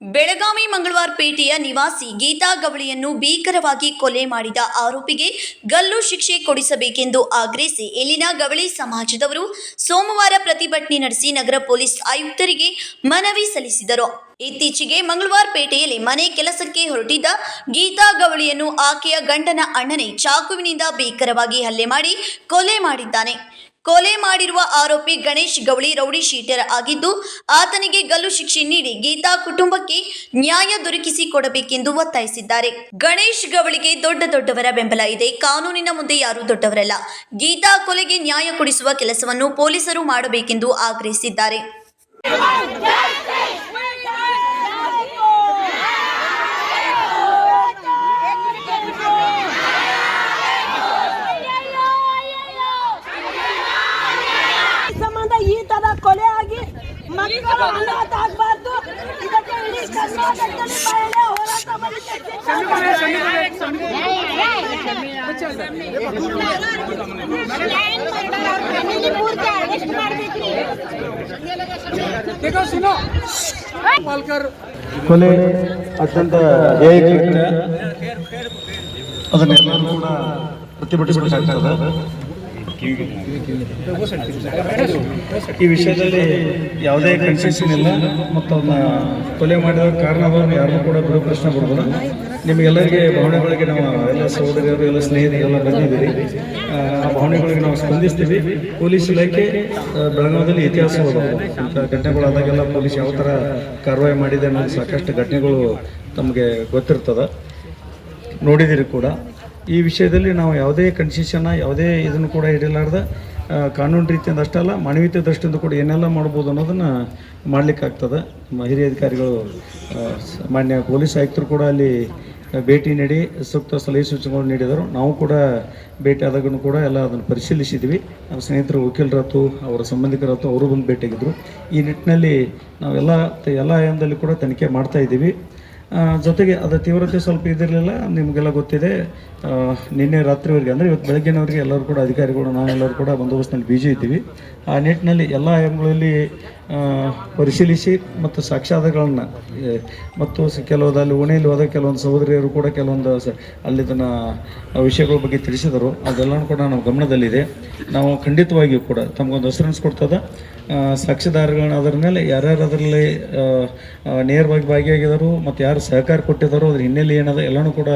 ಬೆಳಗಾವಿ ಮಂಗಳವಾರಪೇಟೆಯ ನಿವಾಸಿ ಗೀತಾ ಗವಳಿಯನ್ನು ಭೀಕರವಾಗಿ ಕೊಲೆ ಮಾಡಿದ ಆರೋಪಿಗೆ ಗಲ್ಲು ಶಿಕ್ಷೆ ಕೊಡಿಸಬೇಕೆಂದು ಆಗ್ರಹಿಸಿ ಇಲ್ಲಿನ ಗವಳಿ ಸಮಾಜದವರು ಸೋಮವಾರ ಪ್ರತಿಭಟನೆ ನಡೆಸಿ ನಗರ ಪೊಲೀಸ್ ಆಯುಕ್ತರಿಗೆ ಮನವಿ ಸಲ್ಲಿಸಿದರು. ಇತ್ತೀಚೆಗೆ ಮಂಗಳವಾರಪೇಟೆಯಲ್ಲಿ ಮನೆ ಕೆಲಸಕ್ಕೆ ಹೊರಟಿದ್ದ ಗೀತಾ ಗವಳಿಯನ್ನು ಆಕೆಯ ಗಂಡನ ಅಣ್ಣನೇ ಚಾಕುವಿನಿಂದ ಭೀಕರವಾಗಿ ಹಲ್ಲೆ ಮಾಡಿ ಕೊಲೆ ಮಾಡಿದ್ದಾನೆ. ಕೊಲೆ ಮಾಡಿರುವ ಆರೋಪಿ ಗಣೇಶ್ ಗವಳಿ ರೌಡಿ ಶೀಟರ್ ಆಗಿದ್ದು ಆತನಿಗೆ ಗಲ್ಲು ಶಿಕ್ಷೆ ನೀಡಿ ಗೀತಾ ಕುಟುಂಬಕ್ಕೆ ನ್ಯಾಯ ದೊರಕಿಸಿ ಕೊಡಬೇಕೆಂದು ಒತ್ತಾಯಿಸಿದ್ದಾರೆ. ಗಣೇಶ್ ಗವಳಿಗೆ ದೊಡ್ಡವರ ಬೆಂಬಲ ಇದೆ. ಕಾನೂನಿನ ಮುಂದೆ ಯಾರೂ ದೊಡ್ಡವರಲ್ಲ. ಗೀತಾ ಕೊಲೆಗೆ ನ್ಯಾಯ ಕೊಡಿಸುವ ಕೆಲಸವನ್ನು ಪೊಲೀಸರು ಮಾಡಬೇಕೆಂದು ಆಗ್ರಹಿಸಿದ್ದಾರೆ. ಈ ತರ ಕೊಲೆ ಆಗಿ ಮಕ್ಕಳು ಅನಾಥ ಆಗಬಾರ್ದು. ಇದಕ್ಕೆ ಇಡೀ ಕರ್ನಾಟಕದಲ್ಲಿ ಮಹಿಳೆ ಹೋರಾಟ ಕೊಲೆ ಅತ್ಯಂತ ಅದನ್ನೆಲ್ಲರೂ ಕೂಡ ಪ್ರತಿಭಟಿಸಬೇಕಾಗ್ತದೆ. ಈ ವಿಷಯದಲ್ಲಿ ಯಾವುದೇ ಕನ್ಸೆಷನ್ ಇಲ್ಲ ಮತ್ತು ಅದನ್ನ ಕೊಲೆ ಮಾಡಿದ ಕಾರಣವನ್ನು ಯಾರನ್ನೂ ಕೂಡ ಬಿಡು ಪ್ರಶ್ನೆ ಬರೋದಿಲ್ಲ. ನಿಮಗೆಲ್ಲರಿಗೆ ಭಾವನೆಗಳಿಗೆ ನಾವು ಎಲ್ಲ ಸಹೋದರಿಯರು ಎಲ್ಲ ಸ್ನೇಹಿತರೆಲ್ಲ ಬಂದಿದ್ದೀರಿ. ಆ ಭಾವನೆಗಳಿಗೆ ನಾವು ಸ್ಪಂದಿಸ್ತೀವಿ. ಪೊಲೀಸ್ ಇಲಾಖೆ ಬೆಳಗಾವಿಯಲ್ಲಿ ಇತಿಹಾಸವಾದ ಇಂಥ ಘಟನೆಗಳಾದಾಗೆಲ್ಲ ಪೊಲೀಸ್ ಯಾವ ಥರ ಕಾರ್ಯವಾಹಿ ಮಾಡಿದೆ ಅನ್ನೋದು ಸಾಕಷ್ಟು ಘಟನೆಗಳು ತಮಗೆ ಗೊತ್ತಿರ್ತದೆ, ನೋಡಿದ್ದೀರಿ ಕೂಡ. ಈ ವಿಷಯದಲ್ಲಿ ನಾವು ಯಾವುದೇ ಕನ್ಸೆಷನ್ನ ಯಾವುದೇ ಇದನ್ನು ಕೂಡ ಹಿಡಿಲಾರ್ದ ಕಾನೂನು ರೀತಿಯಿಂದ ಅಷ್ಟೇ ಅಲ್ಲ, ಮಾನವೀಯತೆ ದೃಷ್ಟಿಯಿಂದ ಕೂಡ ಏನೆಲ್ಲ ಮಾಡ್ಬೋದು ಅನ್ನೋದನ್ನು ಮಾಡಲಿಕ್ಕಾಗ್ತದೆ. ನಮ್ಮ ಹಿರಿಯ ಅಧಿಕಾರಿಗಳು ಮಾನ್ಯ ಪೊಲೀಸ್ ಆಯುಕ್ತರು ಕೂಡ ಅಲ್ಲಿ ಭೇಟಿ ನೀಡಿ ಸೂಕ್ತ ಸಲಹೆ ಸೂಚನೆಗಳು ನೀಡಿದರು. ನಾವು ಕೂಡ ಭೇಟಿ ಆದಾಗೂ ಕೂಡ ಎಲ್ಲ ಅದನ್ನು ಪರಿಶೀಲಿಸಿದ್ವಿ. ನಮ್ಮ ಸ್ನೇಹಿತರು ವಕೀಲರತ್ತು, ಅವರ ಸಂಬಂಧಿಕರತ್ತು ಅವರು ಬಂದು ಭೇಟಿಯಾಗಿದ್ದರು. ಈ ನಿಟ್ಟಿನಲ್ಲಿ ನಾವೆಲ್ಲ ಆಯಾಮದಲ್ಲಿ ಕೂಡ ತನಿಖೆ ಮಾಡ್ತಾ ಇದ್ದೀವಿ. ಜೊತೆಗೆ ಅದರ ತೀವ್ರತೆ ಸ್ವಲ್ಪ ಇದಿರಲಿಲ್ಲ, ನಿಮಗೆಲ್ಲ ಗೊತ್ತಿದೆ. ನಿನ್ನೆ ರಾತ್ರಿವರೆಗೆ ಅಂದರೆ ಇವತ್ತು ಬೆಳಗ್ಗಿನವರೆಗೆ ಎಲ್ಲರೂ ಕೂಡ ಅಧಿಕಾರಿಗಳು ನಾವೆಲ್ಲರೂ ಕೂಡ ಬಂದೋಬಸ್ತ್ನಲ್ಲಿ ಬಿಜಿ ಇದ್ದೀವಿ. ಆ ನಿಟ್ಟಿನಲ್ಲಿ ಎಲ್ಲ ಆಯಾಮಗಳಲ್ಲಿ ಪರಿಶೀಲಿಸಿ ಮತ್ತು ಸಾಕ್ಷ್ಯಾಧಾರಗಳನ್ನು ಮತ್ತು ಕೆಲವೊಂದು ಅಲ್ಲಿ ಓಣೆಯಲ್ಲಿ ಹೋದ ಕೆಲವೊಂದು ಸಹೋದರಿಯರು ಕೂಡ ಕೆಲವೊಂದು ಅಲ್ಲಿದ್ದನ್ನು ವಿಷಯಗಳ ಬಗ್ಗೆ ತಿಳಿಸಿದರು. ಅದೆಲ್ಲವೂ ಕೂಡ ನಮ್ಮ ಗಮನದಲ್ಲಿದೆ. ನಾವು ಖಂಡಿತವಾಗಿಯೂ ಕೂಡ ತಮಗೊಂದು ಅಸರೆನ್ಸ್ ಕೊಡ್ತದೆ. ಸಾಕ್ಷಿದಾರಗಳನ್ನ ಅದರ ಮೇಲೆ ಯಾರ್ಯಾರು ಅದರಲ್ಲಿ ನೇರವಾಗಿ ಭಾಗಿಯಾಗಿದ್ದರು ಮತ್ತು ಯಾರು ಸಹಕಾರ ಕೊಟ್ಟಿದ್ದಾರೋ ಅದ್ರ ಹಿನ್ನೆಲೆ ಏನದ ಎಲ್ಲನೂ ಕೂಡ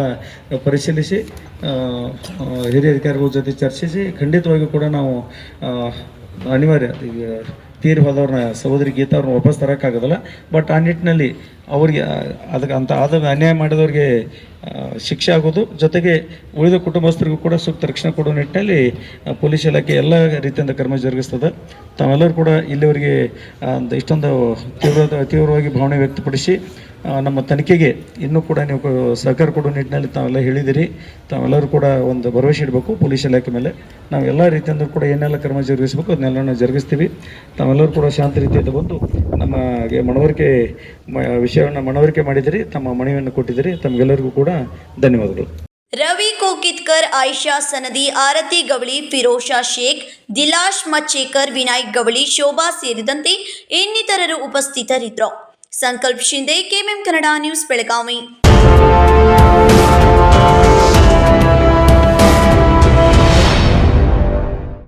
ಪರಿಶೀಲಿಸಿ ಹಿರಿಯ ಅಧಿಕಾರಿಗಳ ಜೊತೆ ಚರ್ಚಿಸಿ ಖಂಡಿತವಾಗಿಯೂ ಕೂಡ ನಾವು ಅನಿವಾರ್ಯ ಈಗ ತೀರಿ ಹೋದವ್ರನ್ನ ಸಹೋದರಿ ಗೀತಾ ಅವ್ರನ್ನ ವಾಪಸ್ ತರೋಕ್ಕಾಗೋದಿಲ್ಲ. ಬಟ್ ಆ ನಿಟ್ಟಿನಲ್ಲಿ ಅವ್ರಿಗೆ ಅದಕ್ಕೆ ಆದ ಅನ್ಯಾಯ ಮಾಡಿದವ್ರಿಗೆ ಶಿಕ್ಷೆ ಆಗೋದು, ಜೊತೆಗೆ ಉಳಿದ ಕುಟುಂಬಸ್ಥರಿಗೂ ಕೂಡ ಸೂಕ್ತ ರಕ್ಷಣೆ ಕೊಡೋ ನಿಟ್ಟಿನಲ್ಲಿ ಪೊಲೀಸ್ ಇಲಾಖೆ ಎಲ್ಲ ರೀತಿಯಿಂದ ಕ್ರಮ ಜರುಗಿಸ್ತದೆ. ತಾವೆಲ್ಲರೂ ಕೂಡ ಇಲ್ಲಿವರೆಗೆ ಇಷ್ಟೊಂದು ತೀವ್ರವಾಗಿ ಭಾವನೆ ವ್ಯಕ್ತಪಡಿಸಿ ನಮ್ಮ ತನಿಖೆಗೆ ಇನ್ನೂ ಕೂಡ ನೀವು ಸಹಕಾರ ಕೊಡೋ ನಿಟ್ಟಿನಲ್ಲಿ ತಾವೆಲ್ಲ ಹೇಳಿದಿರಿ. ತಾವೆಲ್ಲರೂ ಕೂಡ ಒಂದು ಭರವಸೆ ಇಡಬೇಕು ಪೊಲೀಸ್ ಇಲಾಖೆ ಮೇಲೆ. ನಾವು ಎಲ್ಲ ರೀತಿಯಿಂದ ಕೂಡ ಏನೆಲ್ಲ ಕ್ರಮ ಜರುಗಿಸಬೇಕು ಅದನ್ನೆಲ್ಲ ನಾವು ಜರುಗಿಸ್ತೀವಿ. ತಾವೆಲ್ಲರೂ ಕೂಡ ಶಾಂತ ರೀತಿಯಿಂದ ಬಂದು ನಮಗೆ ವಿಷಯವನ್ನು ಮನವರಿಕೆ ಮಾಡಿದಿರಿ, ತಮ್ಮ ಮನವಿಯನ್ನು ಕೊಟ್ಟಿದ್ದೀರಿ. ತಮಗೆಲ್ಲರಿಗೂ ಕೂಡ ಧನ್ಯವಾದಗಳು. ರವಿ ಕೋಕಿತ್ಕರ್, ಆಯಿಷಾ ಸನದಿ, ಆರತಿ ಗವಳಿ, ಫಿರೋಷಾ ಶೇಖ್, ದಿಲಾಶ್ ಮಚ್ಚೇಕರ್, ವಿನಾಯಕ್ ಗವಳಿ, ಶೋಭಾ ಸೇರಿದಂತೆ ಇನ್ನಿತರರು ಉಪಸ್ಥಿತರಿದ್ದರು. ಸಂಕಲ್ಪ ಶಿಂದೆ, ಕೆಎಂಎಂ ಕನ್ನಡ ನ್ಯೂಸ್, ಬೆಳಗಾವಿ.